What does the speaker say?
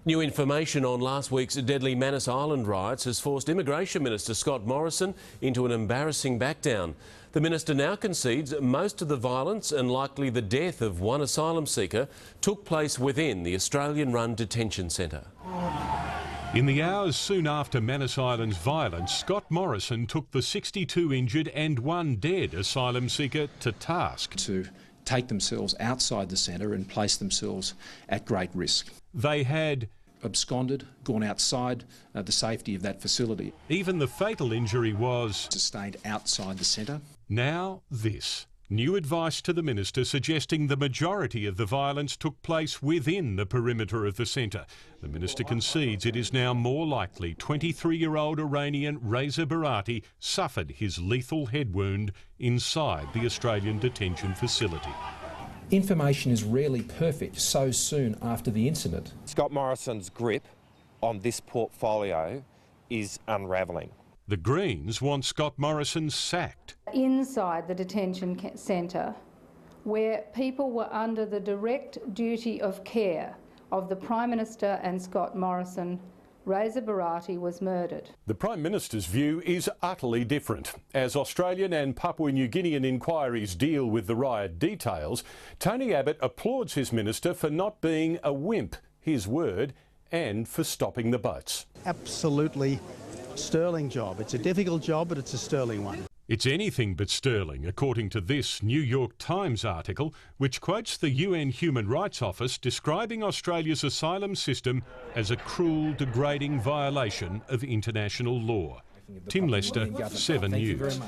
New information on last week's deadly Manus Island riots has forced Immigration Minister Scott Morrison into an embarrassing backdown. The minister now concedes most of the violence and likely the death of one asylum seeker took place within the Australian-run detention centre. In the hours soon after Manus Island's violence, Scott Morrison took the 62 injured and 1 dead asylum seeker to task. To take themselves outside the centre and place themselves at great risk. They had absconded, gone outside the safety of that facility. Even the fatal injury was sustained outside the centre. Now this. New advice to the minister suggesting the majority of the violence took place within the perimeter of the centre. The minister concedes it is now more likely 23-year-old Iranian Reza Barati suffered his lethal head wound inside the Australian detention facility. Information is rarely perfect so soon after the incident. Scott Morrison's grip on this portfolio is unravelling. The Greens want Scott Morrison sacked. Inside the detention centre, where people were under the direct duty of care of the Prime Minister and Scott Morrison, Reza Barati was murdered. The Prime Minister's view is utterly different. As Australian and Papua New Guinean inquiries deal with the riot details, Tony Abbott applauds his minister for not being a wimp, his word, and for stopping the boats. Absolutely sterling job. It's a difficult job, but it's a sterling one. It's anything but sterling, according to this New York Times article, which quotes the UN Human Rights Office describing Australia's asylum system as a cruel, degrading violation of international law. Tim Lester, 7 News.